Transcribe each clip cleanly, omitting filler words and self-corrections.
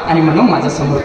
आणि म्हणून माझ्या समोर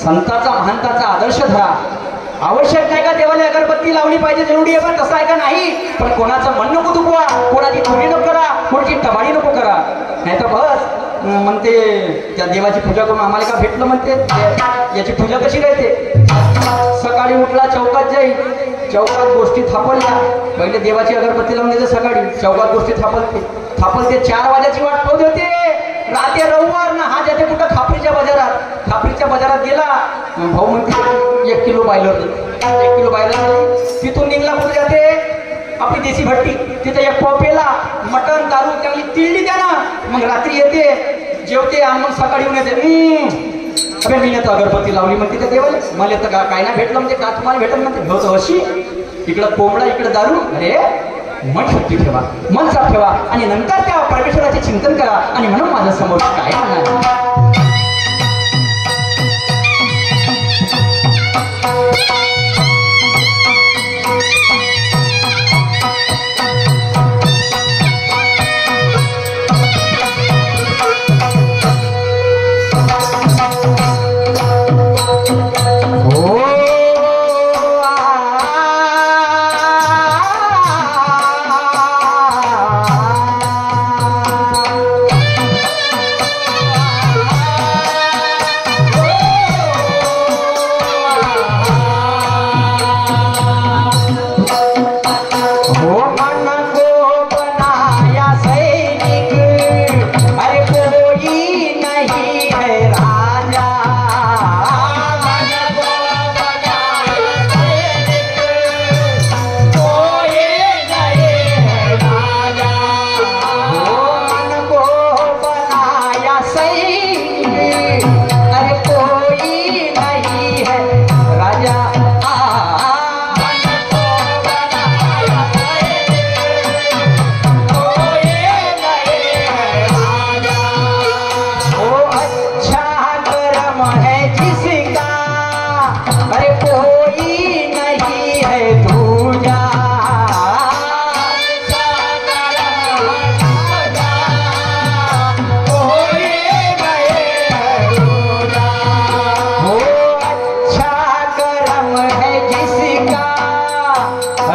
संताचा महंताचा आदर्श धरा। आवश्यक नाही का देवाला अगरबत्ती लावली पाहिजे जरुरी आहे, पण तसं आहे का नाही। पण कोणाचं मन नको दुखवा, कोणाची चोरी नको करा, कोणाची टबाडी नको करा, नाही तर बस म्हणते त्या देवाची पूजा करून आम्हाला का भेटलं म्हणते। याची पूजा कशी राहते, सकाळी उठला चौकात जाईल, चौकात गोष्टी थापल्या, पहिले देवाची अगरबत्ती लावून देते, सकाळी चौकात गोष्टी थापलते 4 वाजाची वाट पाहत होते। रात्री रविवार ना हा जाते कुठं खापरीच्या बाजारात गेला, भाऊ म्हणते 1 किलो बायलर तिथून निघला, कुठे जाते आपली देशी भट्टी, तिथे 1 पाव पेला, मटण दारू चांगली तिळली त्याना, मग रात्री येते जेवते आणि मग सकाळी येऊन येते। अबे मी तर अगरबत्ती लावली म्हणते त्या देवाला, मला तर काय नाही भेटलं म्हणजे का तुम्हाला भेटलं म्हणते, हो तर अशी इकडं कोंबडा इकडं दारू, अरे मन शुद्धी ठेवा, मन साफ ठेवा आणि नंतर त्या परमेश्वराचे चिंतन करा। आणि म्हणून माझ्या समोर काय म्हणणार,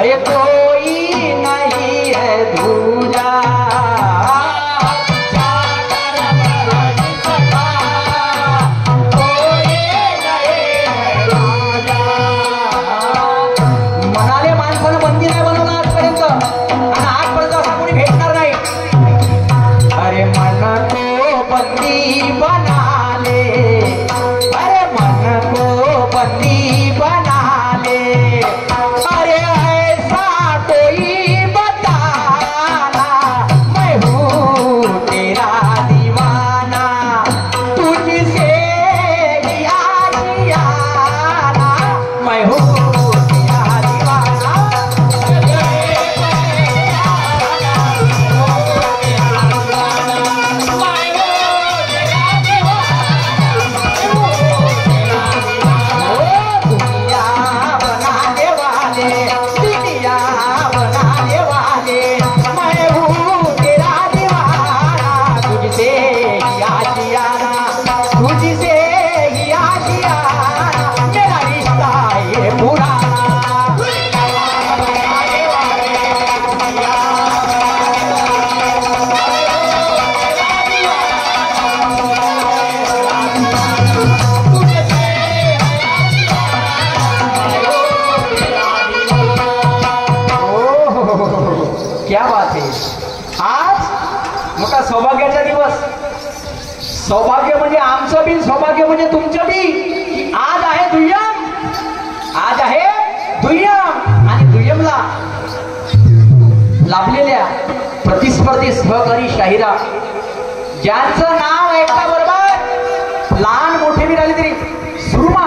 अरे कोई नहीं है दूजा म्हणाले माणसानं बंदी नाही बनवलं आजपर्यंत आणि आजपर्यंत असा कोणी भेटणार नाही. अरे मन को बंदी बना ले, अरे मन को बंदी बना ले, अरे ऐसा कोई बताना मैं हूँ तेरा दीवाना, तुझसे ही आशियाना मैं हूँ तेरा दीवाना. दुनिया बनाने वाले, दुनिया बनाने वाले, मैं हूँ तेरा दीवाना, तुझसे ही आशियाना, तुझसे ही आशियाना, मेरा रिश्ता ये पुराना. क्या बात आहे. आज मोठा सौभाग्याचा दिवस. सौभाग्य म्हणजे आमचं बी, सौभाग्य म्हणजे तुमचं बी. आज आहे दुय्यम, आज आहे दुय्यम. आणि दुय्यमला लाभलेल्या प्रतिस्पर्धी सहकारी शाहिरा ज्यांचं नाव ऐकता बरोबर लहान मोठे बी राहिले तरी सुरमा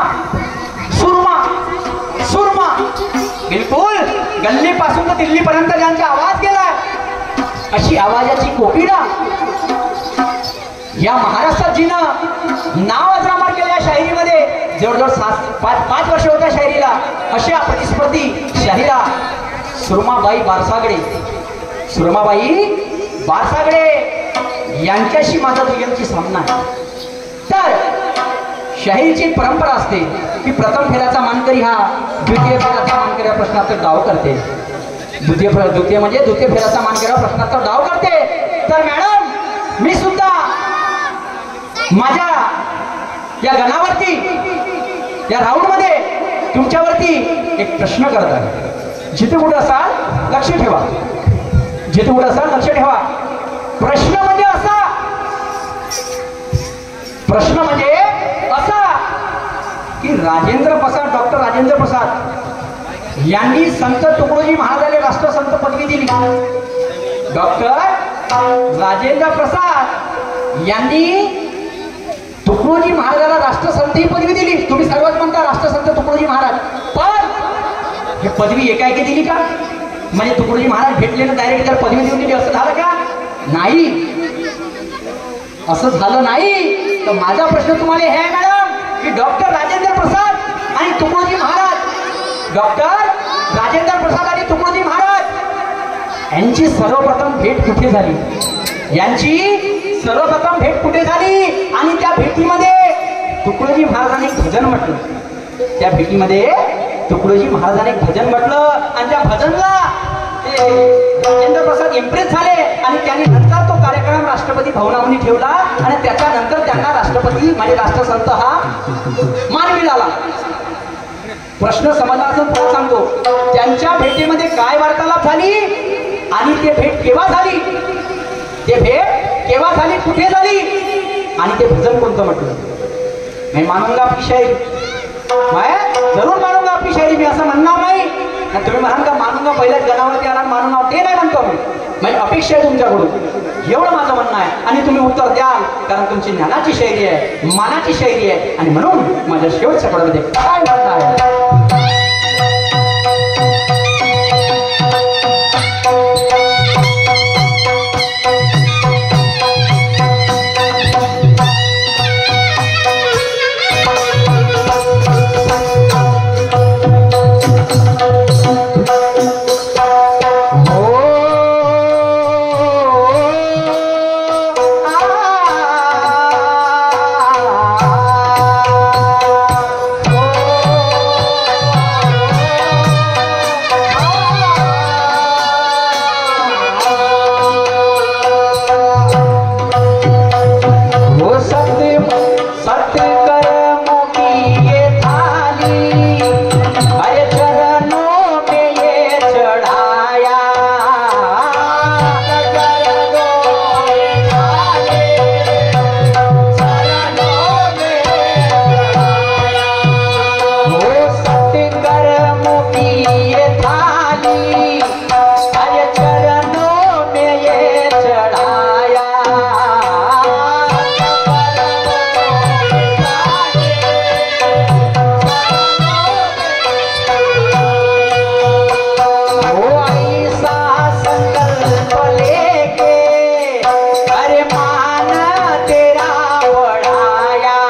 सुरमा सुरमा, बिलकुल गल्लीपासून तर दिल्लीपर्यंत ज्यांचा आवाज गेलाय अशी आवाजाची कोकिळा या महाराष्ट्रात जिनं नाव अजरामर केलं या शाहिरीमध्ये. जवळजवळ 5 वर्ष होत्या शाहिरीला. अशा प्रतिस्पर्धी शाहिरा सुरमाबाई बारसागडे, सुरमाबाई बारसागडे यांच्याशी माझा दुय्यमची सामना आहे. तर शाहिरीची परंपरा असते की प्रथम फेऱ्याचा मानकरी हा द्वितीय फेऱ्याचा मानकरी या प्रश्नाचं डाव करते. द्वितीय फेऱ्याचा मानकरी हा प्रश्नाचा डाव करते. तर मॅडम मी सुद्धा माझ्या या गणावरती या राऊंड मध्ये तुमच्यावरती एक प्रश्न करत आहे. जिथे कुठे असाल लक्ष ठेवा, जिथे कुठे असाल लक्ष ठेवा. प्रश्न म्हणजे असा, प्रश्न म्हणजे असा की राजेंद्र प्रसाद, डॉक्टर राजेंद्र प्रसाद यांनी संत तुकडोजी महाराजांना राष्ट्रसंत पदवी दिली. डॉक्टर राजेंद्र प्रसाद यांनी तुकडोजी महाराजाला राष्ट्रसंत ही पदवी दिली. तुम्ही सर्वच म्हणता राष्ट्रसंत तुकडोजी महाराज, पण ही पदवी एकाएकी दिली का? म्हणजे तुकडोजी महाराज भेटले ना डायरेक्ट तर पदवी देऊन दिली असं झालं का? नाही, असं झालं नाही. तर माझा प्रश्न तुम्हाला हे आहे मॅडम की डॉक्टर राजेंद्र प्रसाद आणि तुकडोजी महाराज, डॉक्टर राजेंद्र प्रसाद आणि तुकडोजी महाराज यांची सर्वप्रथम भेट कुठे झाली? यांची सर्वप्रथम भेट कुठे झाली? आणि त्या भेटीमध्ये तुकडोजी महाराजांनी भजन म्हटलं. त्या भेटीमध्ये तुकडोजी महाराजांनी भजन म्हटलं आणि त्या भजनला राजेंद्र प्रसाद इम्प्रेस झाले आणि त्यांनी नंतर तो कार्यक्रम राष्ट्रपती भवनामध्ये ठेवला आणि त्याच्यानंतर त्यांना राष्ट्रपती म्हणजे राष्ट्रसंत हा मान मिळाला. प्रश्न समजला असं पुढे सांगतो. त्यांच्या भेटीमध्ये काय वार्तालाप झाली आणि ते भेट केव्हा झाली? ते भेट केव्हा झाली, कुठे झाली आणि ते भजन कोणतं म्हटलं? मैं मानूंगा आपकी शायरी, मैं जरूर मानूंगा आपकी शायरी. मी असं म्हणणार नाही. तुम्ही म्हणाल का मानूंगा पहिल्याच गणावरती आला मानूंगा, ते नाही म्हणतो मी. म्हणजे अपेक्षा आहे तुमच्याकडून, एवढं माझं म्हणणं आहे. आणि तुम्ही उत्तर द्याल कारण तुमची ज्ञानाची शैली आहे, मानाची शैली आहे. आणि म्हणून माझ्या शेवटच्या कडमध्ये काय म्हणणं आहे? माही अरे चरणों में ये चढ़ाया वो ऐसा संकल्प लेके अरे मान तेरा बढ़ाया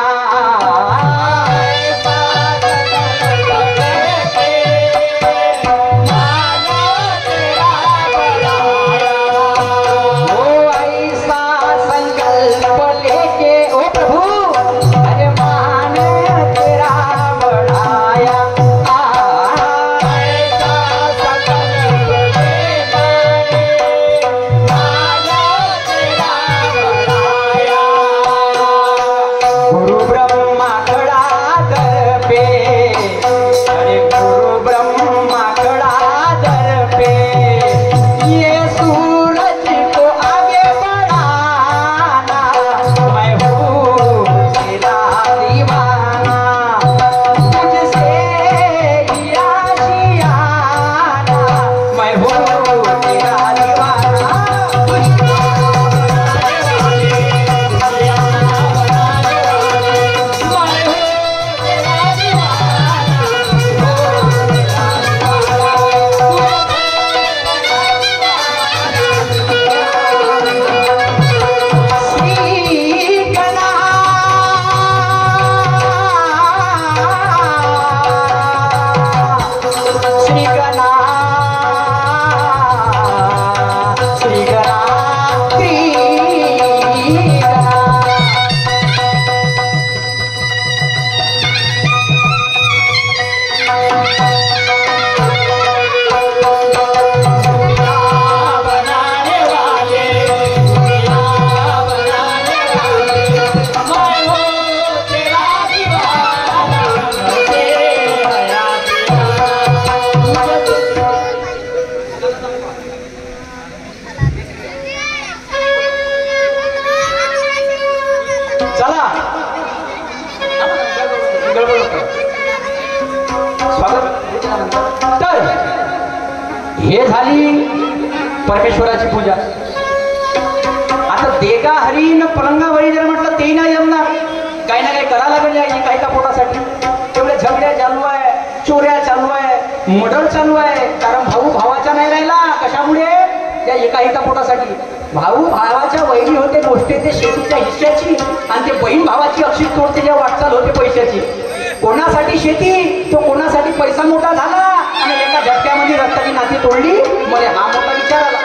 हे झाली परमेश्वराची पूजा. आता देगा हरीन पलंगावरी जर म्हटलं ते नाही जमणार, काही ना काही करा लागेल या एका पोटासाठी. तेवढे झगड्या चालू आहे, चोऱ्या चालू आहे, मर्डर चालू आहे. कारण भाऊ भावाचा नाही राहिला. कशामुळे? या एका पोटासाठी. भाऊ भावाच्या वैरी होते गोष्टी ते शेतीच्या हिश्श्याची, आणि ते बहीण भावाची अक्षित तोडते जेव्हा वाटचाल होते पैशाची. कोणासाठी शेती, तो कोणासाठी पैसा मोठा झाला, आणि एका झटक्यामध्ये रक्ताची नाती तोडली. मला हा मोठा विचार आला.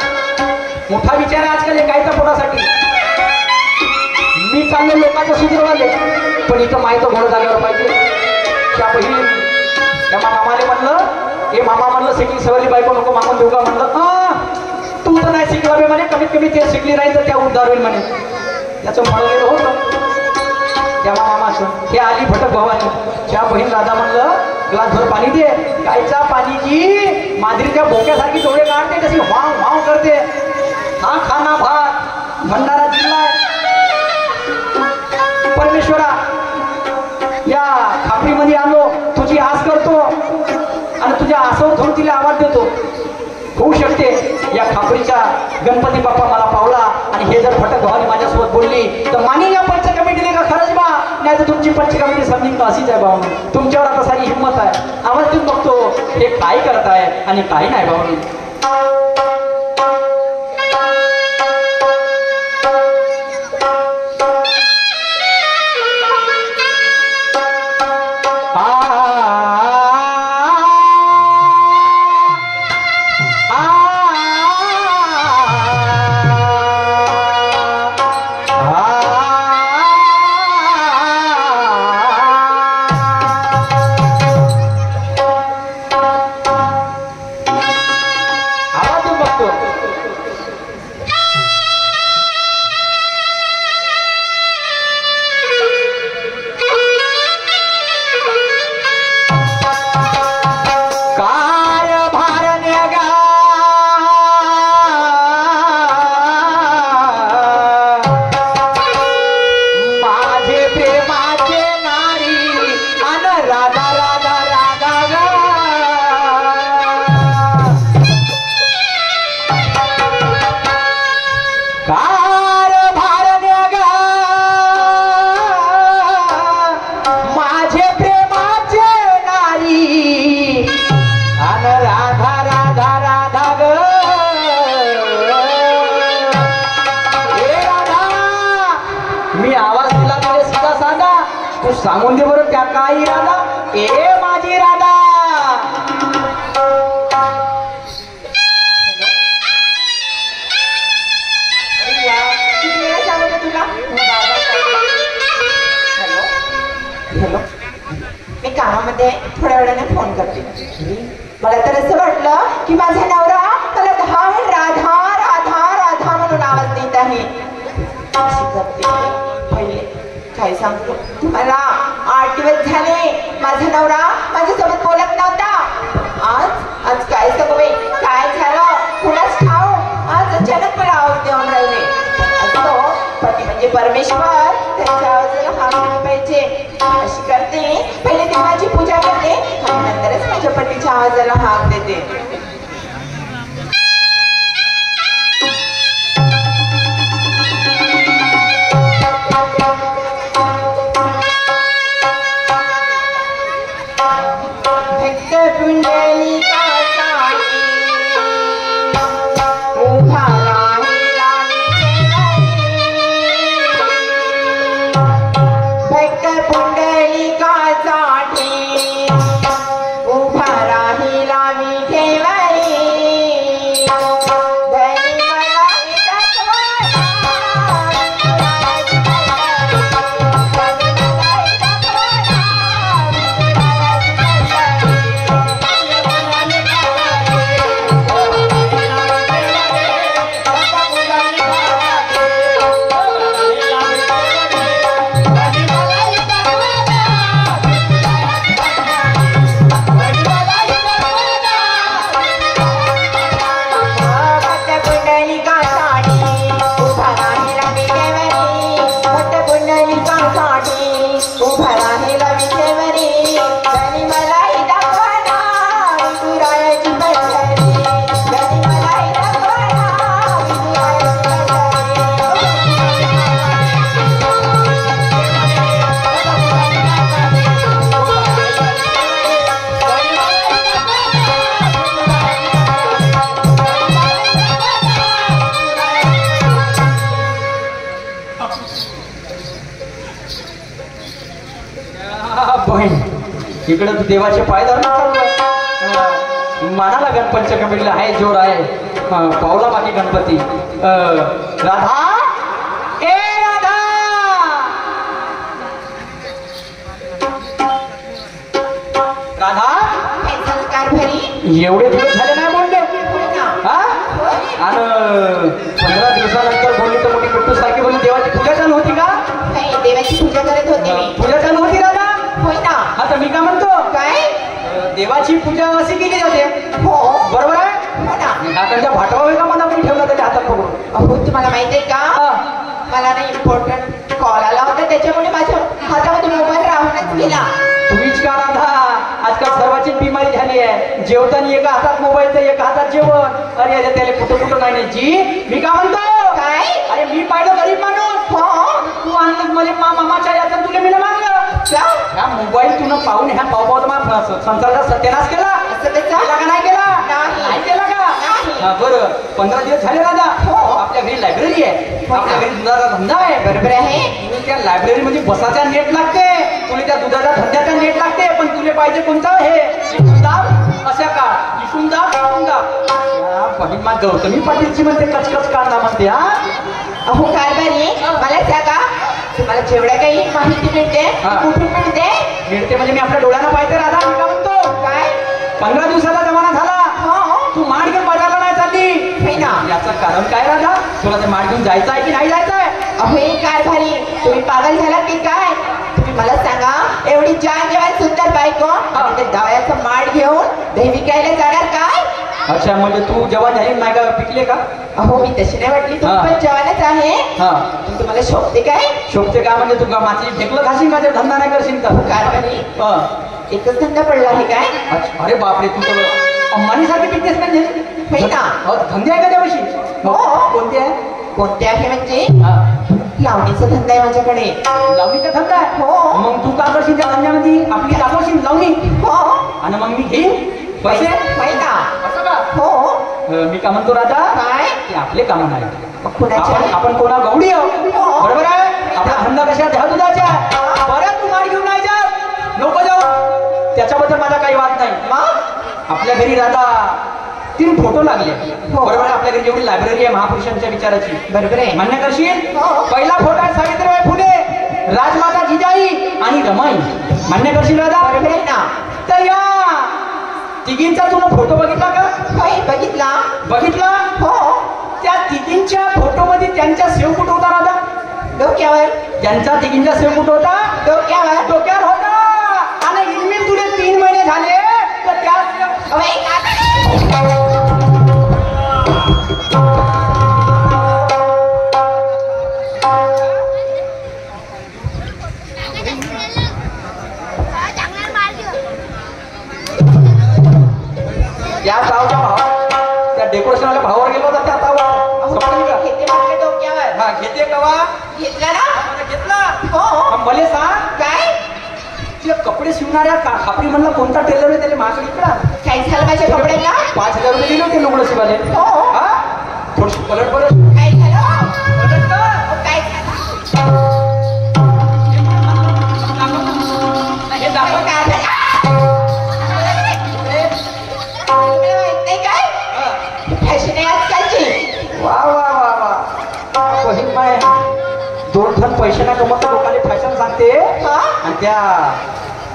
मोठा विचार आहे आजकाल एका पोटासाठी. मी चांगले लोकांचं सुधरवाले, पण इथं माहिती घोड झाल्यावर पाहिजे. त्या बहीण त्या मामाले म्हणलं, हे मामा म्हणलं शिकली सवरली बायको नको मामा देऊ का म्हणलं. तू तर नाही शिकला बे म्हणे, कमीत कमी ते शिकली नाही तर त्या उद्धार होईल म्हणे. त्याचं म्हणलेलं होतं त्या मामाचं. ते आली भटक भवानी. त्या बहीण राधा म्हणलं ग्लास भर पाणी दे. गायच्या पाणीची मांजरीच्या बोक्यासारखी डोळे काढते, कशी वाव वाव करते. हा खाना भात भंडारा जिल्हा परमेश्वरा या खापरीमध्ये आलो, तुझी आस करतो आणि तुझ्या आसावर धरून तिला आवाज देतो. होऊ शकते या खापरीच्या गणपती बाप्पा मला पावला, आणि हे जर भटक भवानी माझ्यासोबत बोलली तर मानी या पंच कमिटीने का खरंच बा, नाही तर तुमची पंच कमिटी समजिंग अशीच आहे भाऊ. तुमच्यावर आता सारी हिंमत आहे. आवाज देऊन बघतो हे काय करताय आणि काय नाही भाऊ. आवाज सांगून दे बरं त्या काही राधा ए माझी राधा. किती वेळा सांगू तुला. हॅलो, मी कामामध्ये थोड्या वेळाने फोन करते. मला तर असं वाटलं की माझा नवरा त्याला 10 वेळ राधा राधा राधा म्हणून आवाज देत आहे. अशी करते पहिले काय सांगतो तुम्हाला. 8 दिवस झाले माझा नवरा माझ्यासोबत बोलत नव्हता. आज काय सांगू बाई, काय झालं कुणाच ठाऊ. आज अचानक मला आवाज देऊन राहिले. असं पती म्हणजे परमेश्वर, त्यांच्या आवाजाला हाक दिला पाहिजे. अशी करते पहिले देवाची पूजा करते आणि नंतरच माझ्या पतीच्या आवाजाला हाक देते. इकडे तू देवाचे पाय धरणं चालू आहे. मानाला गणपंचमीला आहे जोर आहे. पावला बाकी गणपती. राधा ए राधा, राधा एवढे दिवस झाले नाही बोलले. आणि 15 दिवसानंतर बोलली तर मोठी कुट्टू सारखी बोलली. देवाची पूजा चालू होती का? देवाची पूजा करत होती मी. पूजा चालू होती राधा? होय ना. आता मी काय म्हणतो, काय देवाची पूजा अशी केली जाते. हो बरोबर आहे. हो ना. हातांच्या भाटवा का मला कोणी ठेवला त्याच्या हातात पकडून. अहो तुम्हाला माहिती आहे का, मला ना इम्पॉर्टंट कॉल आला होता त्याच्यामुळे माझ्या हातामध्ये मोबाईल राहूनच गेला. तुम्हीच का राधा, आजकाल सर्वांची बिमारी झाली आहे. जेवताना एका हातात मोबाईल तर एका हातात जेवण. अरे अरे त्याला कुठं कुठं नाही न्यायची. मी काय म्हणतो, काय अरे मी पाहिलं गरीब माणूस. तू आणलं मला मामाच्या याच्यात तुला मी मागलं. ह्या मोबाईल तुला पाहून ह्या पावपाव संसाराचा सत्यानाश केला. केला का नाही केला? नाही केला का? बरं 15 दिवस झाले राधा. आपल्या घरी लायब्ररी आहे, आपल्या घरी दुधाचा धंदा आहे. बरोबर आहे. त्या लायब्ररी मध्ये बसाचा नेट लागते, तुला त्या दुधाच्या धंद्याचा नेट लागते. पण तुला पाहिजे कोणता हे अशा का महिमा गौतमी पाटीलची म्हणते कचकच काढला म्हणते. अहो कारभारी मला सांगा, तुम्हाला जेवढ्या काही माहिती मिळते कुठून मिळते म्हणजे मी आपल्या डोळ्यानं पाहिजे राधा. मी काय म्हणतो, काय 15 दिवसाचा जमाना झाला, तू माड घेऊन बाजारला नाही चालली. याचं कारण काय राधा? तुला ते माड घेऊन जायचं आहे की नाही जायचं आहे? अहो कारभारी तुम्ही पागल झाला की काय? तुम्ही मला सांगा, एवढी जान जेवण सुंदर बायको आणि ते दव्याचं माड घेऊन दही विकायला जाणार काय? अच्छा, म्हणजे तू जवान झाली नाही का? पिकले का? अहो मी तशी नाही वाटली, तुम्ही पण जवानच आहे. तुम्हाला शोभते काय? शोभते का म्हणजे तू माती फेकलं खाशील का? धंदा नाही करशील का? कारभारी एकच धंदा पडला आहे काय? अरे बापरे, तू तर अंबानी सारखी पिकतेस म्हणजे. धंदे आहे का त्याविषयी? कोणते आहे? कोणते आहे म्हणजे लावणीचा धंदा आहे माझ्याकडे. लावणीचा धंदा आहे? हो. मग तू का करशील त्या धंद्यामध्ये? आपली दाखवशील लावणी. हो. आणि मग मी घेईन पैसे. असं का? हो. मी का म्हणतो राजा, काय ते आपले काम नाही. कुणाचे? आपण कोणा गवडी आहोत. बरोबर आहे. आपला धंदा कशा द्या दुधाच्या. बरं तू माड घेऊन त्याच्याबद्दल माझा काही वाद नाही. मग आपल्या घरी राधा 3 फोटो लागले. हो. बरोबर आहे. आपल्या घरी जेवढी लायब्ररी आहे महापुरुषांच्या विचाराची, बरोबर आहे. मान्य करशील? हो. पहिला फोटो आहे सावित्रीबाई फुले, राजमाता जिजाई आणि रमाई. मान्य करशील राधा? बरोबर आहे ना. तर या तिघींचा तुला फोटो बघितला का? होय, बघितला. बघितला. हो. त्या तिघींच्या फोटो मध्ये त्यांच्या सेव कुठं होता राधा? डोक्यावर. त्यांचा तिघींचा सेव कुठं होता? डोक्यावर. डोक्यावर होता. आणि इनमीन तुले 3 महिने झाले तर त्या अबे, त्या तावच्या भाव त्या डेकोरेशनवाल्या भावावर गेलो होता. त्या तावा घेते म्हटलं डोक्यावर. हा घेते कवा घेतला ना. घेतला. हो. मले सांग, काय ते कपडे शिवणाऱ्या खापरी म्हणला कोणता टेलर आहे त्याला माझ्याकडे इकडा काय झालं माझ्या कपड्यांना? 5,000 रुपये दिले होते लुगडं शिवाले. हो. हा थोडीशी पलट पलट काय झालं? पलट कर. काय झालं? हे दाखव. काय झालं? तुला माहित नाही काय? हा. फॅशन आहे आजकालची. वा वा वा वा. बहीण माय 2 टन पैसे ना कमवत लोकांनी फॅशन सांगते. हा? आणि त्या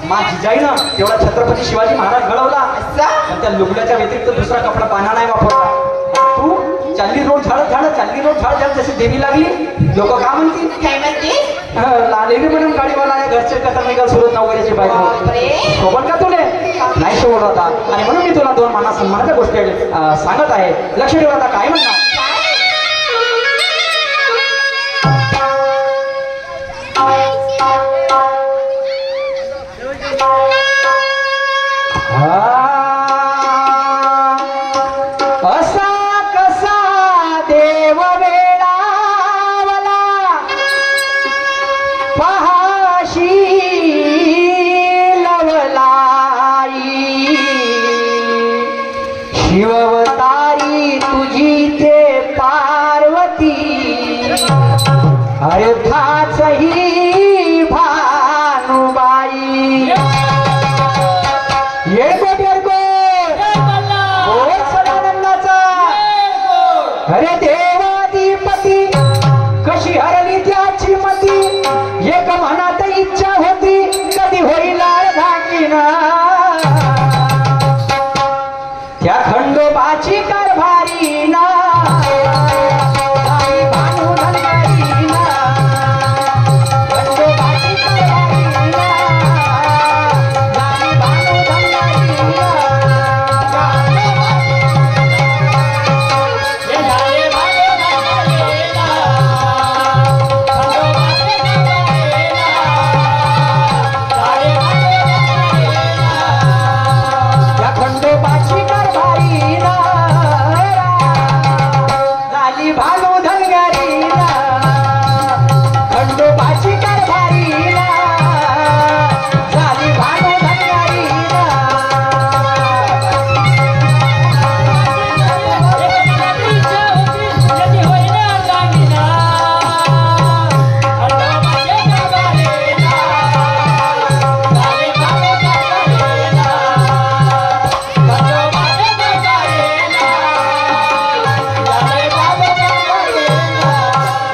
मा जिजाईनं तेवढा छत्रपती शिवाजी महाराज घडवला. असं? पण त्या लुगड्याच्या व्यतिरिक्त दुसरा कपडा पाना नाही वापरला. तू चालली रोड झाड चालली रोड झाड जशी देवी लागली. लोक का म्हणतील? काय म्हणते? लालेली म्हणून गाडीवाला आहे, घरचे कथा निघाल सुरत नवकऱ्याची बायको. बापरे. सोबत का तुले? नाही सोबत होता. आणि म्हणून मी तुला 2 माना सन्मानाच्या गोष्टी सांगत आहे. लक्ष ठेव. आता काय म्हणणार? असा कसा देव वेळावला पहाशी लवलाई शिववतारी तुझी ते पार्वती अर्थाच ही भानुबाई. येळकोट बोल सदानंदाचा. अरे देवाधिपती कशी हरली त्याची मती. एक मनात इच्छा होती कधी होईल धाकीन. त्या खंडोबाची कारभारी ना भानू धनगरी ना. खंडोबाची कारभारी ना भानू धनगरी ना. या खंडोबाची कारभारी ना झाली भानू धनगरी ना. खंडोबाची कारभारी ना झाली भानू धनगरी ना.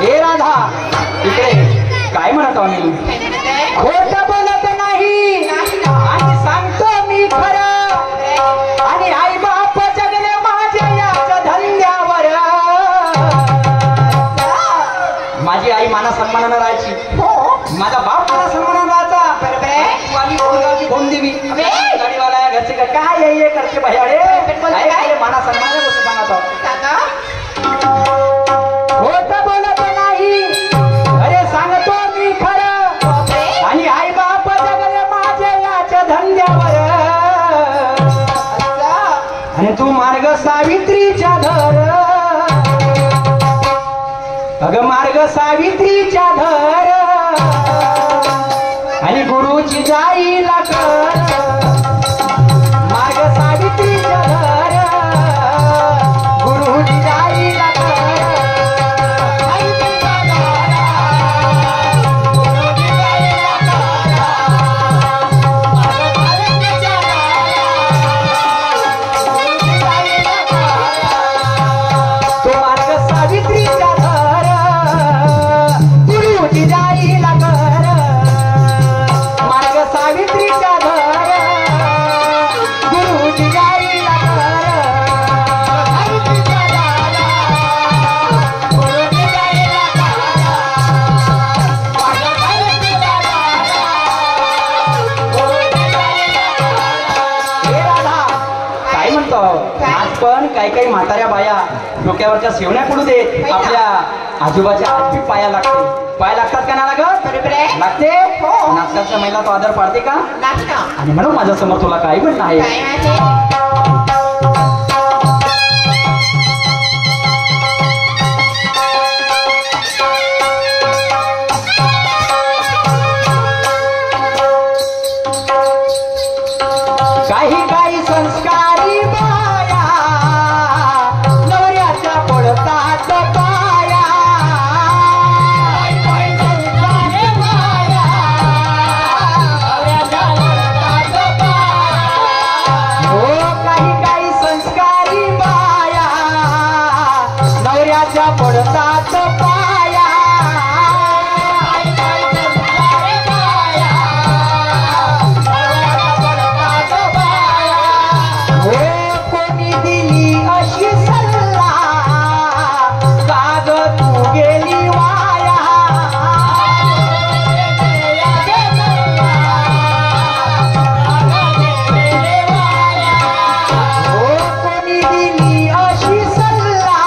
ए राधा इकडे काय म्हणत आहो मी? काय म्हणते? खोट बोलत नाही आणि सांगतो मी खरं. आणि आई बाप जगले माझ्या याच्या धंद्यावर. माझी आई माना सन्मानानं राहायची. हो. माझा बाप मला सन्मानानं राहायचा. बरोबर आहे. तू आली कोणगावची भोंदेवी. अबे. गाडीवाला आहे, घरचे काय ये करते भयाडे. बोलते काय? माना सन्मानाच्या गोष्टी सांगत आहो. सांगा. खोट बोलत नाही. अरे सांगतो मी खरं. बापरे. आणि आई बाप जगले माझ्या याच्या धंद्यावर. असं? आणि तू मार्ग सावित्रीच्या धर. अगं मार्ग सावित्रीच्या धर. आणि गुरुची जाईला कर. मार्ग सावित्रीच्या धर. गुरुची जाईला कर. सावित्रीच्या धर. गुरुची जाईला कर. मार्ग सावित्रीच्या काही म्हाताऱ्या बाया डोक्यावरच्या सेवण्या पडू दे आपल्या आजोबाच्या आजी पाया लागतात का ना लागत? बरोबर आहे. लागते. हो. नाटकाच्या महिला तो आदर पाडते का? नाही ना. आणि म्हणून माझ्या समोर तुला काही म्हणणं आहे. काय आहे? काही संस्कारी बाया नवऱ्याच्या पडतात पाया. हो काही संस्कारी बाया नवऱ्याच्या पडतात पाया. कोणी दिली अशी सल्ला काग तू गेली वाया. हो कोणी दिली अशी सल्ला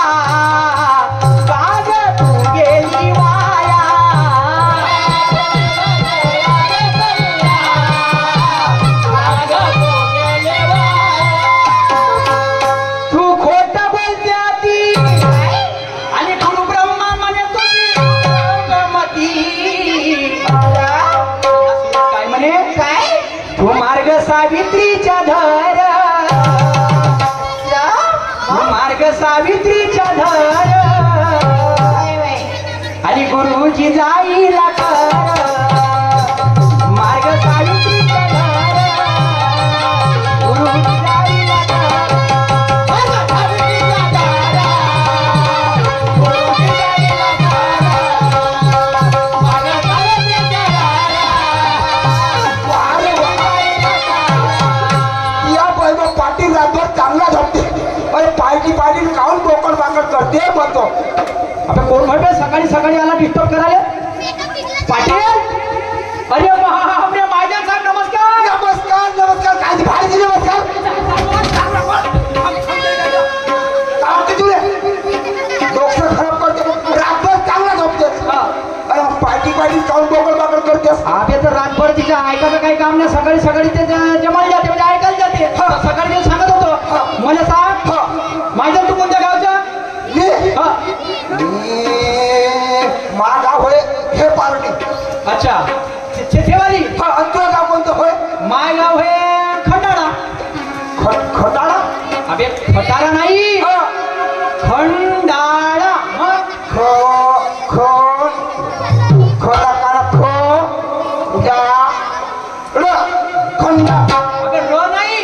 काग तू गेली वाया. तू खोट बोलते ती आणि गुरु ब्रह्मा म्हणे तुझी गमती. काय म्हणे? काय? तू मार्ग सावित्रीच्या धर, तू मार्ग सावित्रीच्या धर काय बाई? आणि गुरुजी जाईला कर. मार्ग सावित्रीच्या धर गुरुजी जाईला कर. या बाईबा पाटील रातभर चांगला झोपते. अरे पार्टी काऊन बोकड बाकड करते म्हणतो. आपण कोण म्हणतो सकाळी सकाळी आला डिस्टर्ब करायला? पाटील, अरे बापरे माझ्या साहेब नमस्कार. नमस्कार काय भाजी नमस्कार काय तुले डोकं खराब करते. रातभर चांगला झोपते. अरे पार्टी काऊन बोकड बाकड करतेस. आपे तर रातभर तिच्या ऐकायचं काही काम नाही. सकाळी सकाळी ते जमायला जाते म्हणजे ऐकायला जाते. सकाळी ते सांगत होतो मला सांग माझ्या तू कोणत्या गावच्या? माझा होय हे पार्टी. अच्छा ठेवाली. अंतर गाव कोणतं होय? माय गाव हे खंडाळा. खटाळा. अबे खटाळा नाही खंडाळा. खंडा अबे र नाही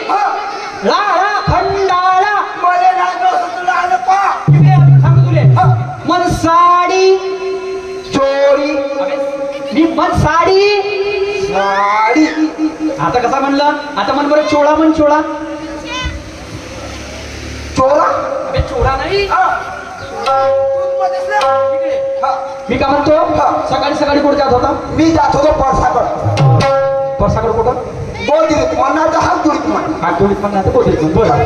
ला खंडाळा. सांगतो तुले मन साडी चोरी मी मन साडी. साडी. आता कसा म्हणलं? आता म्हण बरं चोळा म्हण चोळा. चोरा. अबे चोळा नाही. मी का म्हणतो सकाळी सकाळी कुठे जात होता? मी जात होतो परसाकड. परसाकडे कुठं? बोल दिली मनाचा हात दुरीत म्हण. आठवडीत पण नाही बोलत बरं.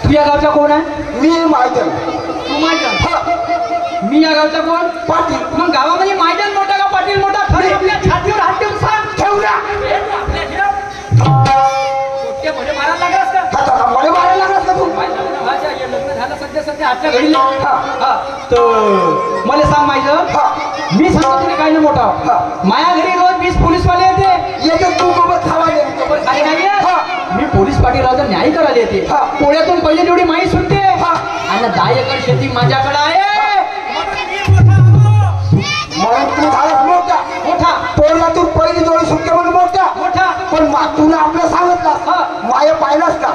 तू या गावचा कोण आहे? मी माहिती तू मायजन. मी या गावचा कोण? पाटील. मग गावामध्ये मायजन मोठा का पाटील मोठा? खरं आपल्या छातीवर हात ठेवून सांग. ठेवला सुट्ट्या भले मारायला लागला असता. हाताला मला मारायला लागला तू. लग्न झालं सध्या आजच्या घडीला. तर मला सांग माझं मी सांगतो तुला काय ना मोठा. माझ्या घरी रोज 20 पोलीसवाले येते. येते तू सोबत खावाले. काही नाही मी पोलीस पाटील न्याय करायला येते. पोळ्यातून पहिले तेवढी माई सुटते. आणि 10 एकर शेती माझ्याकडे आहे. म्हणून तू झालास मोठा. मोठा पोरला तू पहिली जोडी सुटते म्हणून मोठा. मोठा पण तुला आपलं सांगितलं माया पाहिलास का?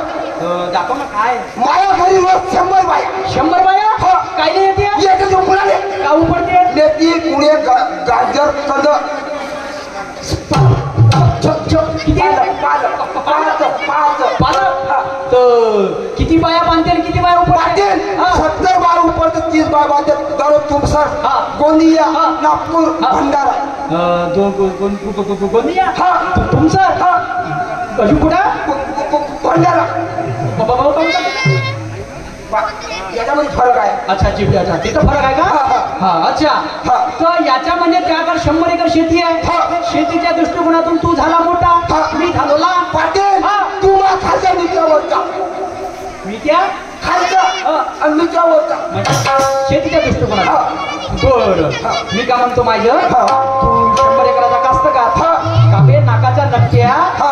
दाखव ना काय. माया घरी रोज 100 बाया. 100 बाया काय नाही येते. येते तू पुढे का उपडते नेती पुढे गाजर कंद किती पालक. किती बाया बांधते आणि किती बाया उपडते? 70 बार ऊपर तो 30 बार बांधते. दररोज तुमसर गोंदिया नागपूर भंडारा. गोंदिया तुमचं अजून कुठं? भंडारा. याच्यामध्ये फरक आहे. अच्छा जिल्ह्याचा तिथं फरक आहे हा, का? हा अच्छा. हा. तर याच्यामध्ये त्याकडे 100 एकर शेती हा. आहे. शेतीच्या दृष्टिकोनातून तू झाला हा. मोठा, मी झालो लहान. पाटील हा. तू मला खालच्या मित्रावरचा मी त्या खालचा आणि मित्रावरचा शेतीच्या दृष्टिकोनात. हा. बरं हा. मी काय म्हणतो माझं, हा. तू 100 एकराचा कास्तकार, हा. कापे नाकाचा नक्क्या, हा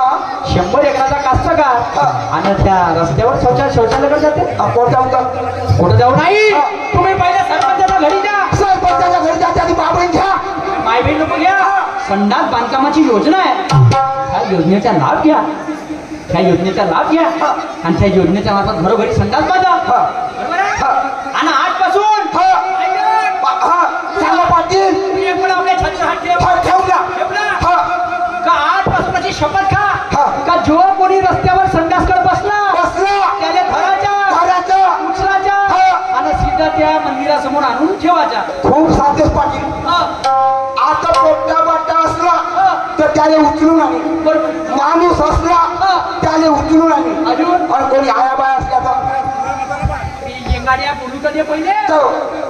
100 एकराचा कास्तकार, हा. आणि त्या रस्त्यावर शौचालयाकडे जाते. कोणता होता कुठं जाऊ नाही. हा. तुम्ही पहिल्या सरपंचाच्या घरी जा. सरपंचाच्या घरी जाते आधी बाबळीन घ्या. माय बहीण नको घ्या. संडास बांधकामाची योजना आहे, त्या योजनेचा लाभ घ्या. त्या योजनेचा लाभ घ्या आणि त्या योजनेच्या मार्फत घरोघरी संडास बांधा. हा. बरोबर आहे? हा. आणि आजपासून हा. हा सांगा पाटील तुम्ही पण आपल्या छातीवर हात ठेव. हा ठेवला. ठेवला? हा का आजपासून अशी शपथ हा. खा का जो कोणी रस्त्यावर संडास करत बसला बसला त्याला धराच्या, घराचं उचलाच्या हा. आणि सीधा त्या मंदिरासमोर आणून ठेवायच्या. खूप साधेच पाटील. हा. आता पोट्टा बाट्टा असला हा. तर त्याला उचलून आणि बरोबर. माणूस असला हा. त्याला उचलून आणि अजून आणि कोणी आया बाया असल्या तर गाड्या बोलू का ते पहिले.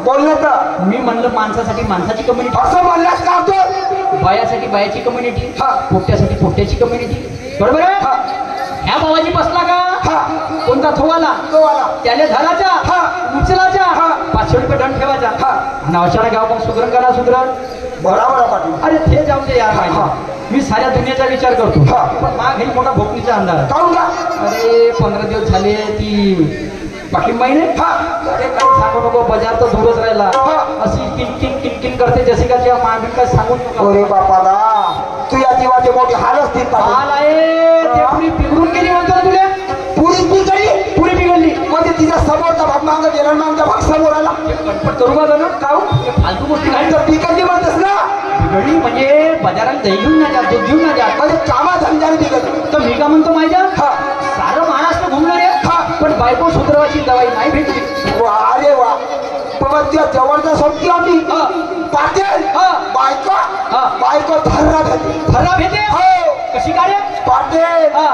बोललं तर मी म्हणलं माणसासाठी माणसाची कम्युनिटी, असं म्हणलास का तो बायासाठी बायाची कम्युनिटी, हा. पोट्यासाठी पोट्याची कम्युनिटी. बरोबर आहे? हा. ह्या भावाची बसला का हा कोणता थोवाला तो आला त्याला धराच्या, हा. उचलाच्या, हा. 500 रुपये दंड ठेवायचा. हा. नावशाला गाव मग सुधरण करा सुधरण. बरोबर आहे पाटील. अरे ते जाऊ दे यार. हा. मी साऱ्या दुनियाचा विचार करतो, हा. पण माग घरी मोठा भोपणीचा अंधार आहे. काहून का अरे 15 दिवस झाले ती पाठिंबाई नाही. हा. अरे काही सांगू नको, बाजार तर दूरच राहिला. हा. अशी किनकिन किनकिन करते जशी का जेव्हा मागील काय सांगू नको. अरे बापाला तू या जीवाचे मोठे हाल असतील पाटील. हाल आहे ते पुरी बिघडून गेली म्हणतो ना तुला. पुरी बिघडली पुरी बिघडली म्हणजे तिचा समोरचा भाग मागं गेला आणि मागचा भाग समोर आला. कटपट करू का जाणं काहून हे फालतू गोष्टी नाही. तर बिघडली म्हणतेस ना बिघडली म्हणजे बाजारात दही घेऊन ना जात, दूध घेऊन ना जात. म्हणजे कामा धंद्याने बिघडली. तर मी का म्हणतो माझ्या हा सारं महाराष्ट्र घुमणार आहे, हा. पण बायको सुधरवायची दवाई नाही भेटली. वा अरे वा पण त्या जवळचा सोबती आम्ही हा. पाटील हा. बायको हा. बायको धरला भेटली. खरा भेटे हो कशी काय रे? पाटील हा.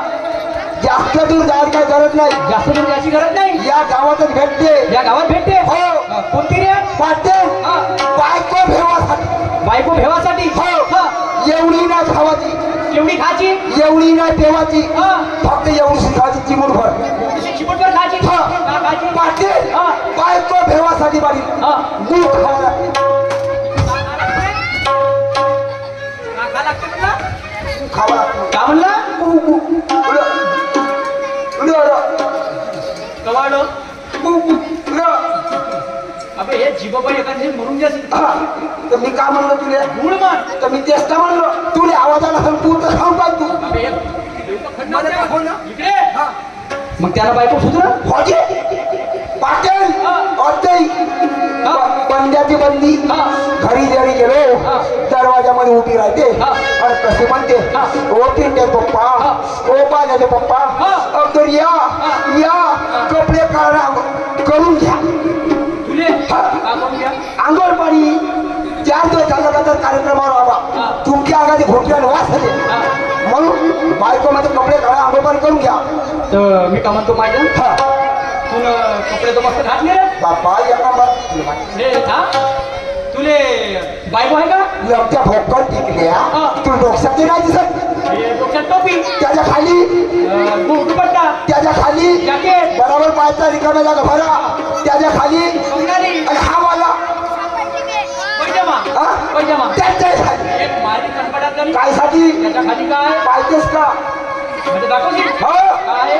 जास्त दूर जायला काय गरज नाही. जास्त दूर याची गरज नाही, या गावातच भेटते. या गावात भेटते. हो हा, कोणती रे? पाटील हा. बायको भेवासाठी. बायको भेवासाठी. हो हा. एवढी नाही खावाची, केवढी खायची? एवढी नाही ठेवाची, हा. फक्त एवढी खायची चिमूटभर. तशी चिमटभर खायची. हा. का खायची? पाटील हा. बायको भेवासाठी बारी हा. दूध खावा लागते. का खा लागते म्हणला? खावा लागते. का म्हणला? कवाड अबे हे जिबाबाई एखादी म्हणून जाशील. तर मी का म्हणलो तुले गुळ मार. तर मी तेच का म्हणलो तुले आवाजाला सांग तू तर खाऊन पाहिजे तू. अबे हे मला दाखव ना. इकडे. मग त्याला बायको सुधरा. फौजी पाटील हा. अत्तई हा. बंद्याची बंदी हा. घरी जरी गेलो हा. दरवाजामध्ये उभी राहते हा. आणि कसे म्हणते हा. ओ पिंटे पप्पा हा. ओ पाण्याचे पप्पा हा. अगर या कपडे करून घ्या तुले हा. का करून घ्या? आंघोळ पाणी 4 दिवस झाल्यानंतर कार्यक्रमावर हा. बाबा तुमच्या अंगाची घोटल्याने वास झाले हा. म्हणून बायकोमध्ये कपडे काढा आंघोळ पाणी करून घ्या. तर मी का म्हणतो माझ्या हा तू कपडे तर मस्त घातले रे. बापा या नंबर हे हा तुले बायको आहे का? लमच्या भोकट टिकल्या हा. तू डोक्यात नाही दिसत. हे डोक्यात टोपी, त्याच्या खाली दुपट्टा, त्याच्या खाली जॅकेट, बरोबर पायचा रिकाम्या जागा भरा त्याच्या खाली बंगाली, आणि हा वाला पैजामा, हा? पैजामा. त्याच्या खाली एक मारी कनपडात झाली. काय साठी त्याच्या खाली काय पाहिजेस का म्हणजे दाखवली हो काय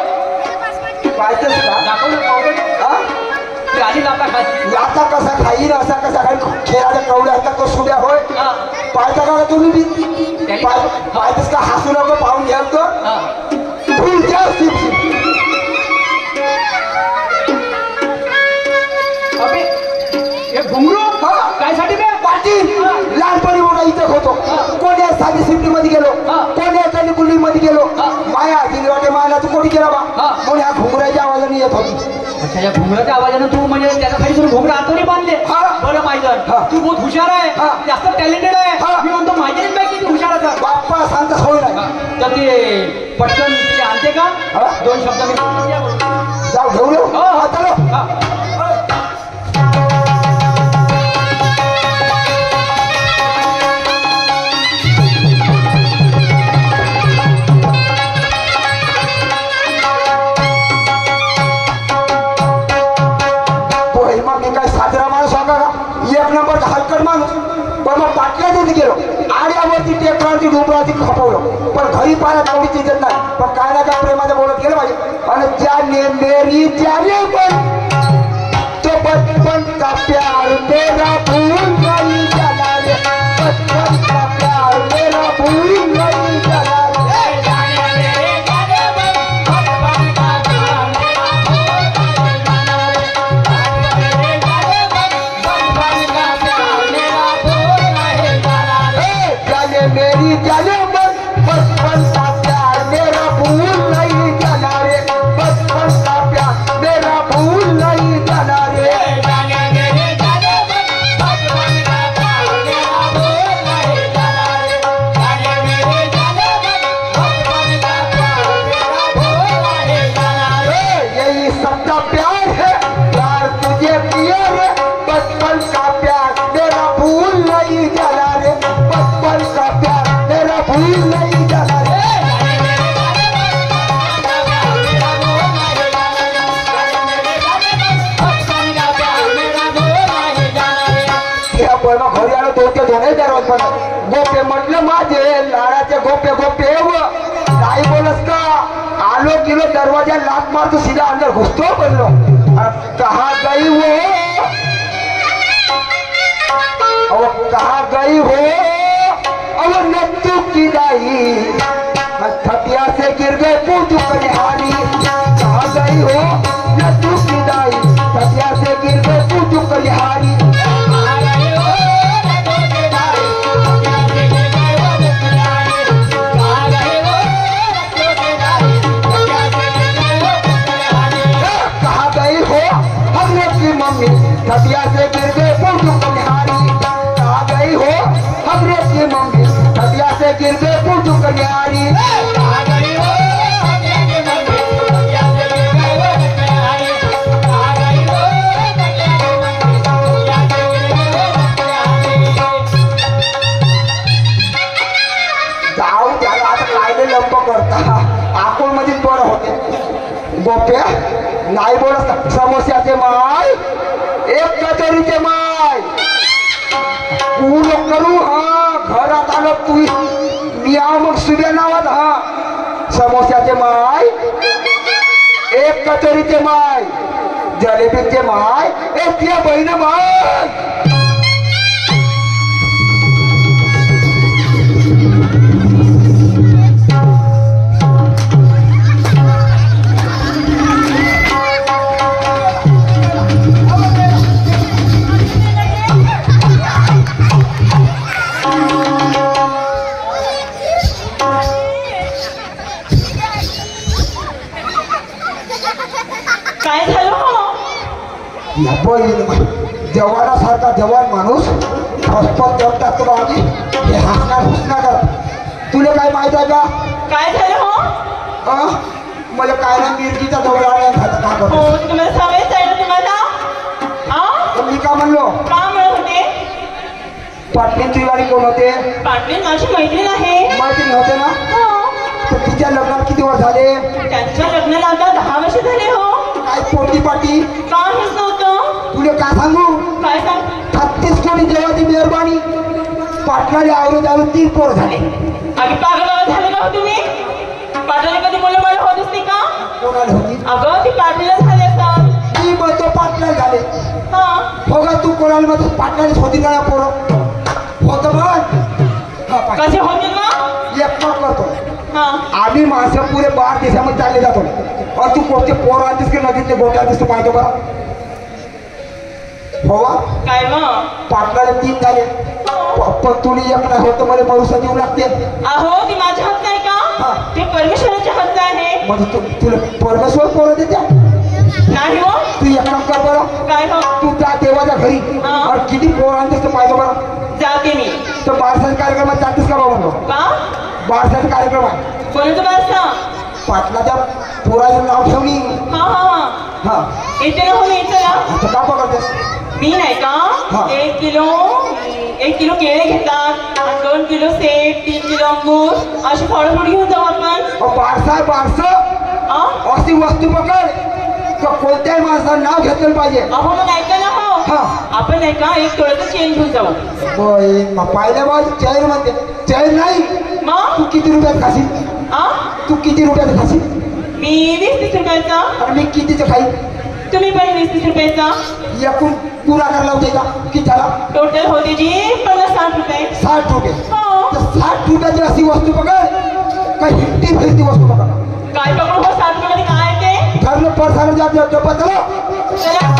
पाहिजेस का दाखव ना पावडर. हा? ती आली लाता खायची. आता कसा खाईन असा कसा खाईन खेळाच्या कवड्या असतात तो सुड्या होय हा. पाहिजे का तुम्ही बी पाहिजेस का हसू नको पाहून घ्या तो हा. फुल द्या अबे हे घुंगरू हा. काय साठी बे? पाटील हा. लहानपणी मोठा इथं होतो हा. कोण्या साधी सिटी मध्ये गेलो हा. कोण्या त्यांनी गुल्ली मध्ये गेलो हा. माया दिली वाटे मायला तू कोणी केला बा हा. म्हणून ह्या घुंगराच्या आवाजाने येत होती. अच्छा या घुंगराच्या आवाजानं तू म्हणजे त्याच्या खाली तुम्ही घुंगरा आतोरी बांधले. हा. बरं माहिती हा. तू बहुत हुशार आहे, हा. जास्त टॅलेंटेड आहे. हा. मी म्हणतो माहिती नाही किती हुशार आहे. बाप्पा सांगता सोय नाही तर ते पटकन तिथे आणते का? हा. 2 शब्द मी जाऊ घेऊन येऊ हो, हो. चलो हा. पाटल्यातच गेलो आड्यावरती टेकरावरती डोंगरावरती खपवलं पण घरी पाहायला तेवढीच इज्जत नाही पण काय ना काय प्रेमाचं बोलत गेलं पाहिजे आणि जाने मेरी जाने मन तो बचपन का प्यार मेरा भूल नहीं जाना रे बचपन का प्यार मेरा भूल नहीं जाना रे मेरी जाने मन बचपन का प्यार मेरा भूल नहीं जाना रे बचपन का प्यार मेरा भूल नहीं जाना रे यही सच्चा प्यार है प्यार तुझे किया रे बचपन का प्यार मेरा भूल नहीं जाना रे बचपन का प्यार मेरा भूल नहीं जाना रे घरी आलो दोनचे दोनही दरवाज पण गोपे म्हटलं माझे लाडाचे गोपे गोपे काय बोलस का आलो किलो दरवाजा लात मारतो सीधा अंदर घुसतो बोललो कहा गई वो कहा गई हो अब नत्तू की दाई थपिया से गिर गए पूजू कलिहारी कहा गई हो नत्तू की दाई थपिया से गिर गए पूजू कलिहारी थपिया से गिर गए पूजू कलिहारी कहा गई हो हमरे की मम्मी थपिया से गिर गए पूजू कलिहारी जाऊ त्याला आता कायले लंब करता आपण मध्ये बरं होते गोप्या नाही बोलत समोस्याचे माय एक कचोरीचे माय पूर्ण करू हा घरात आलो तू मिया मग सूर्य नावात हा समोस्याचे माय एक कचोरीचे माय जलेबीचे माय एक या बहीण माय जवानासारखा जवान माणूस हॉस्पिटल जगतात तुला आधी हे हसणार तुला काय माहित आहे का काय झालं हो मला काय ना मिरचीचा दौरा तुम्हाला सवय आहे तुम्हाला मी का म्हणलो का म्हणत होते पाटली तिवारी कोण होते पाटील माझी मैत्रीण आहे मैत्रीण होते ना तर तिच्या लग्नात किती वर्ष झाले त्यांच्या लग्नाला आता 10 वर्ष झाले हो काय पोटी पाटी काहीच नव्हतं तुला काय सांगू काय सांग 36 कोटी देवाची मेहरबानी पाटलाला आवडून 3 पोर झाले आधी पागल झाले का हो तुम्ही पाटलाला कधी मुलं बाळ होत असते का कोणाला होती अगं ती पाटलीला झाले असतात मी म्हणतो पाटला झाले हा हो का तू कोणाला म्हणतो पाटलाच होती का पोरं होतं मग कसे होतील मग एक काम करतो हा आम्ही माणसं पुरे 12 देशामध्ये चालले जातो और तू कोणते पोरं आणतेस की नदीतले गोटे आणतेस तू पाहतो का हो काय मग पाटलाला 3 झाले पण तुला एक नाही होतं मला भरोसा देऊ लागते अहो ती माझ्या हात नाही का ते परमेश्वराच्या हात आहे म्हणजे तुला परमेश्वर पोरं देत्या नाही हो तू एक काम कर बरं काय हो तू त्या देवाच्या घरी और किती पोरं आणतेस तू पाहतो बरं जाते मी तर बारसाच्या कार्यक्रमात जातेस का बाबा का बारसाचा कार्यक्रम आहे कोणाचं बारसा पाटलाच्या पोराचं नाव ठेवली हा हा हा हा येते ना हो येते ना आता का पकडतेस मी नाही का 1 किलो केळे घेतात आणि 2 किलो सेब 3 किलो अंगूर अशी फळं फुडी घेऊन जाऊ आपण बारसा अशी वस्तू पकड तर कोणत्याही माणसाचं नाव घेतलं पाहिजे अहो मग ऐका ना हो हा. आपण नाही का एक तोळ्याचं चेन घेऊन जाऊ. पाहिल्या बाजू चैन म्हणते. चैन नाही. मग तू किती रुपयात खाशील? तू किती रुपयात खाशील? मी 20-30 रुपयाचा. आणि मी कितीचं खाईल? तुम्ही पण 20-30 रुपयाचा. एकूण पुरा करायला होते का? किती झाला? टोटल होते जी 50-60 रुपये. 60 रुपये. हो. तर 60 रुपयाची अशी वस्तू पकड का हिंटी फिरती वस्तू पकड? काय पकडू हो 60 रुपये काय आहे ते? ठरलं परसाला जात डब्बा चला. चला.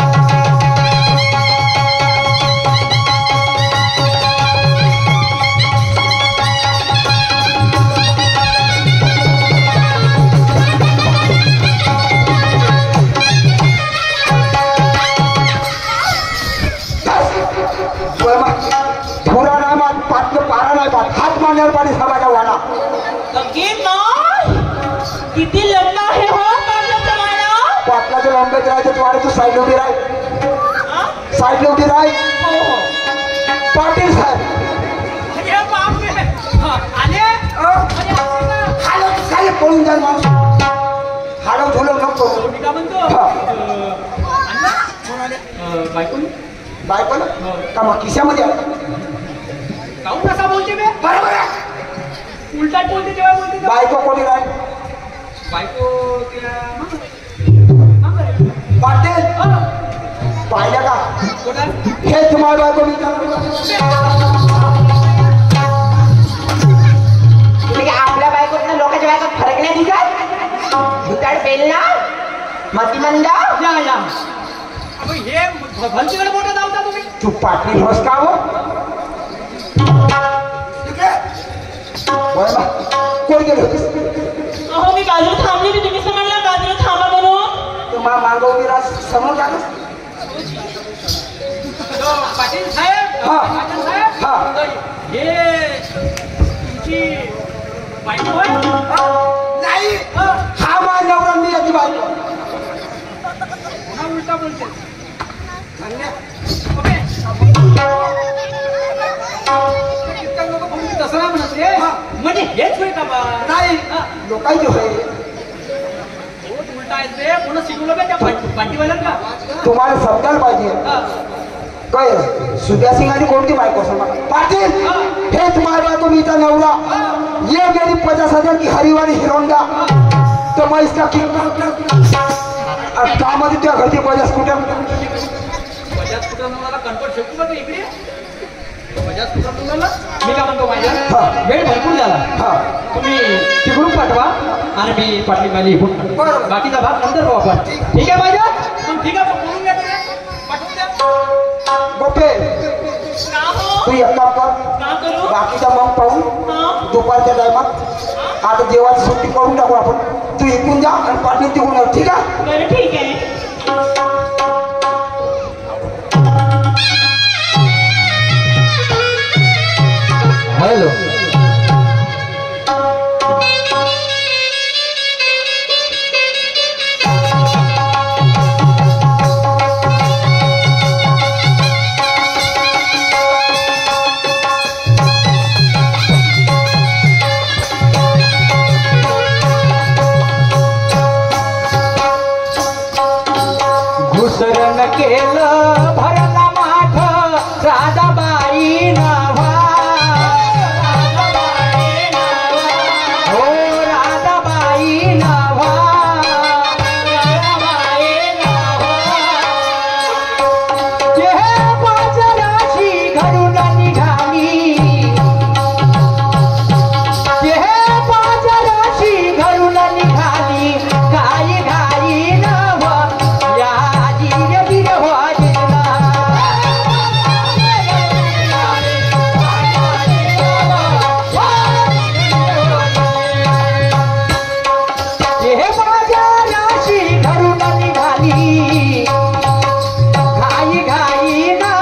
थोडा नाही मात पाच पारा नाही पाच हात मांडण्यावर पाणी साबाच्या वाला. किती लंबा आहे हो पाटलाचा वाडा. पाटलाच्या लंबेत राहायचं वाडे तू साईड उभी राह. साईड उभी राह. पाटील साहेब खाली पळून जाईल माणूस. हाडव झुलव नको. बायको ना का मग खिशामध्ये कसा बोलते बे? बरोबर आहे. उलटाच बोलते तेव्हा बोलते तेव्हा. बायको कोणी राहील? बायको पाटील पाहिलं का? हे तुम्हाला बायको मी तुम्ही काय आपल्या बायकोत ना लोकांच्या बायकोत फरक नाही दिसत? भुताड पेल ना मतिमंद. या हे भलतीकडे मोठं धावता तुम्ही. तू पाटील होस का हो? कोण गेले होतीस? अहो मी बाजूला थांबली होती. तुम्ही समजला बाजूला थांबा म्हणून. तुम्हाला मागं उभी राहा समोर का? पाटील साहेब. हा. पाटील साहेब. हा. हे तुमची बायको आहे? नाही. हा माझा नवरा मी याची बायको. पुन्हा उलटा बोलते. तसं नाही म्हणत रे. म्हणजे हेच होय का बा? नाही लोकांची होय. उलटा आहेत रे. पुन्हा शिकवलं का त्या पाटीवाल्यात का? तुम्हाला समजायला पाहिजे. काय सुद्यासिंगाची कोणती बायको सांगा? पाटील हे तुम्हाला बायको मीचा नवरा. ये मेरी 50,000 की हरिवाणी हिरोंडा. तो मैं इसका कामध्ये तुझ्या घरची 50 स्कूटर. बजाज स्कूटर मुलाला कन्फर्ट शकतो का इकडे? बजाज स्कूटर मुलाला मी काय म्हणतो माझ्या वेळ भरपूर झाला. हा तुम्ही तिकडून पाठवा आणि मी पाटली माली इकडून बरोबर. बाकीचा भाग नंतर पाहू आपण. ठीक आहे माझ्या? मग ठीक आहे बोलून घ्या तुम्ही. पाठवून द्या. गोपे का हो? तू एक काम कर. का करू? बाकीचा मग पाहू हा? दुपारच्या टायमात. आता जेवायची सुट्टी करून टाकू आपण. तू इकून जा आणि पाटील तिकून जा. ठीक आहे? बरं ठीक आहे. हॅलो. घुसरण केलं भरला माठ राधाबाई नावा. हो राधाबाई नावा. जे बाजाराशी घरून निघाली. जे बाजाराशी घरून निघाली. घाई घाई नव या घाई घाई ना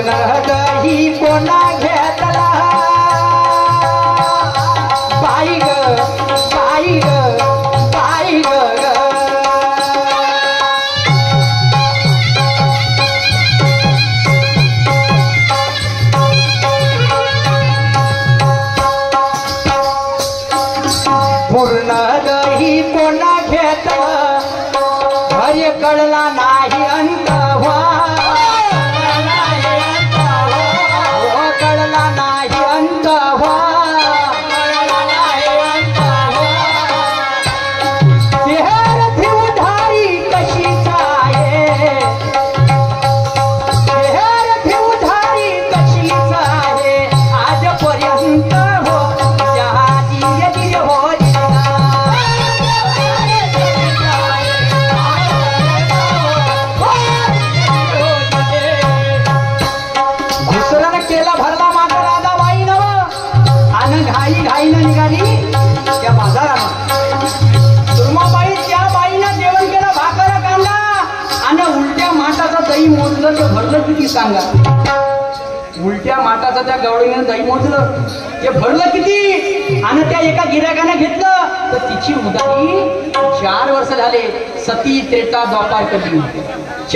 पूर्ण दही कोणा घेतला बाई ग बाई ग बाई ग पूर्ण दही कोणा घेतलं घरी कळला नाही अंत कळला नाही अंत देहरथी उधारी कशीच आहे देहरथी उधारी कशीच आहे आजपर्यंत हो जहाजी हो केला भरला माझा राधाबाई नव आणि घाईनं निघाली त्या बाजारात सुरमाबाई त्या बाईनं जेवण केलं भाकर कांदा आणि उलट्या माठाचं दही मोजलं ते भरलं किती सांगा उलट्या माठाचं त्या गवळीनं दही मोजलं ते भरलं किती आणि त्या एका गिऱ्हाईकाने घेतलं तर तिची उधारी 4 वर्ष झाले सती त्रेता द्वापार कधी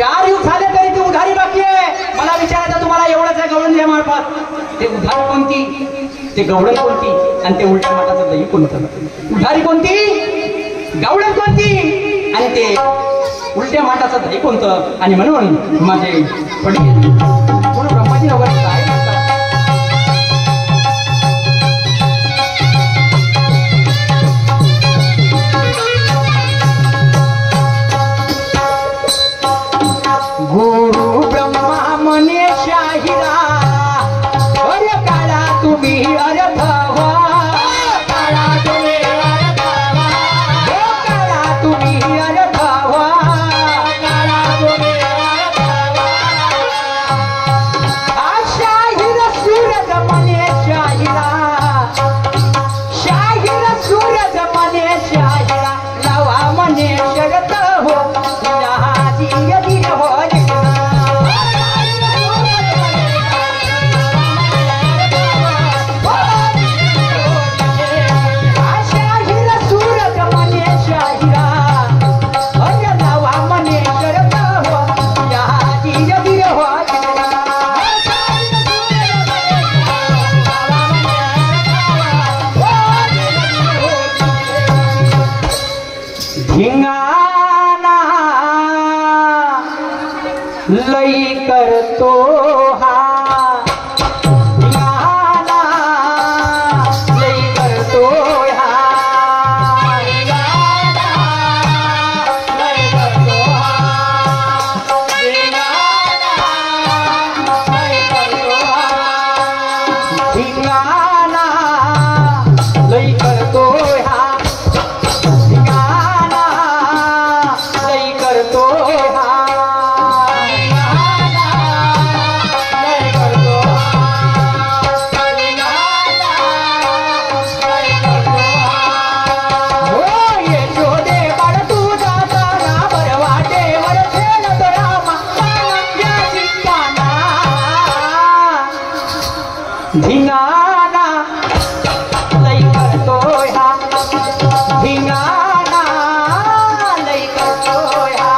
4 युग झाले तरी ती उधारी बाकी आहे मला विचारायचं तुम्हाला एवढंच आहे गवळण द्या मार्फत ते उधारी कोणती ते गवळण कोणती आणि ते उलट्या माठाचं दही कोणतं उधारी कोणती गवळण कोणती आणि ते उलट्या माठाचं दही कोणतं आणि म्हणून माझे पडील कोण ब्रह्माजी नगर काय म्हणतात गुरु ब्रह्मा मने शाहिरा अरे काळा तुम्ही अर्थ व्हा काळा तुम्ही अर्थ व्हा काळा तुम्ही अर्थ व्हा काळा तुम्ही अर्थ व्हा शाहिर सूरज मने शाहिरा शाहिर सूरज मने शाहिरा नवा मने शरत हो जहाजी यदि हो धिंगाणा लई करतो हा धिंगाणा लई करतो हा धिंगाणा लई करतो हा धिंगाणा लई करतो हा धिंगाणा लई करतो हा धिंगाणा लई करतोय हा धिंगाणा लई करतोय हा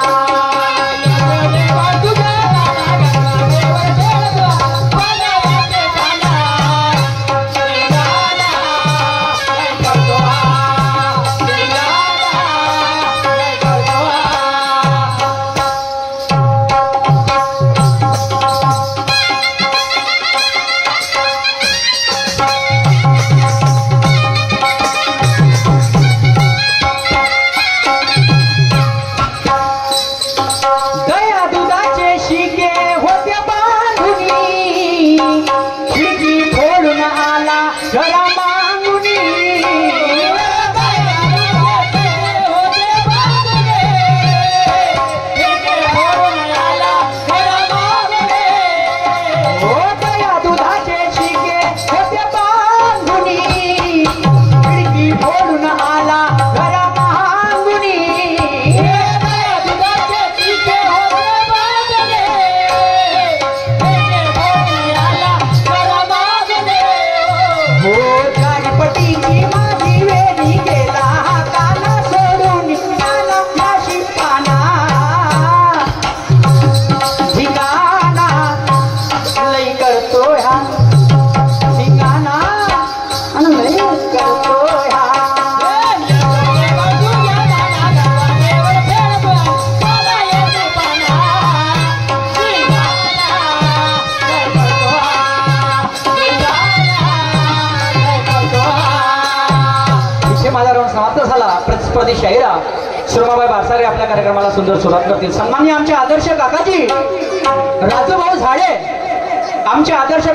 करतो ह्या धिंगाणा आणि लई करतो ह्या माझा राऊंड समाप्त झाला. प्रतिस्पर्धी शाहिरा सुरमाबाई बारसागे आपल्या कार्यक्रमाला सुंदर सुरुवात करतील. सन्माननीय आमचे आदर्श काकाजी राजूभाऊ झाडे आमचे आदर्श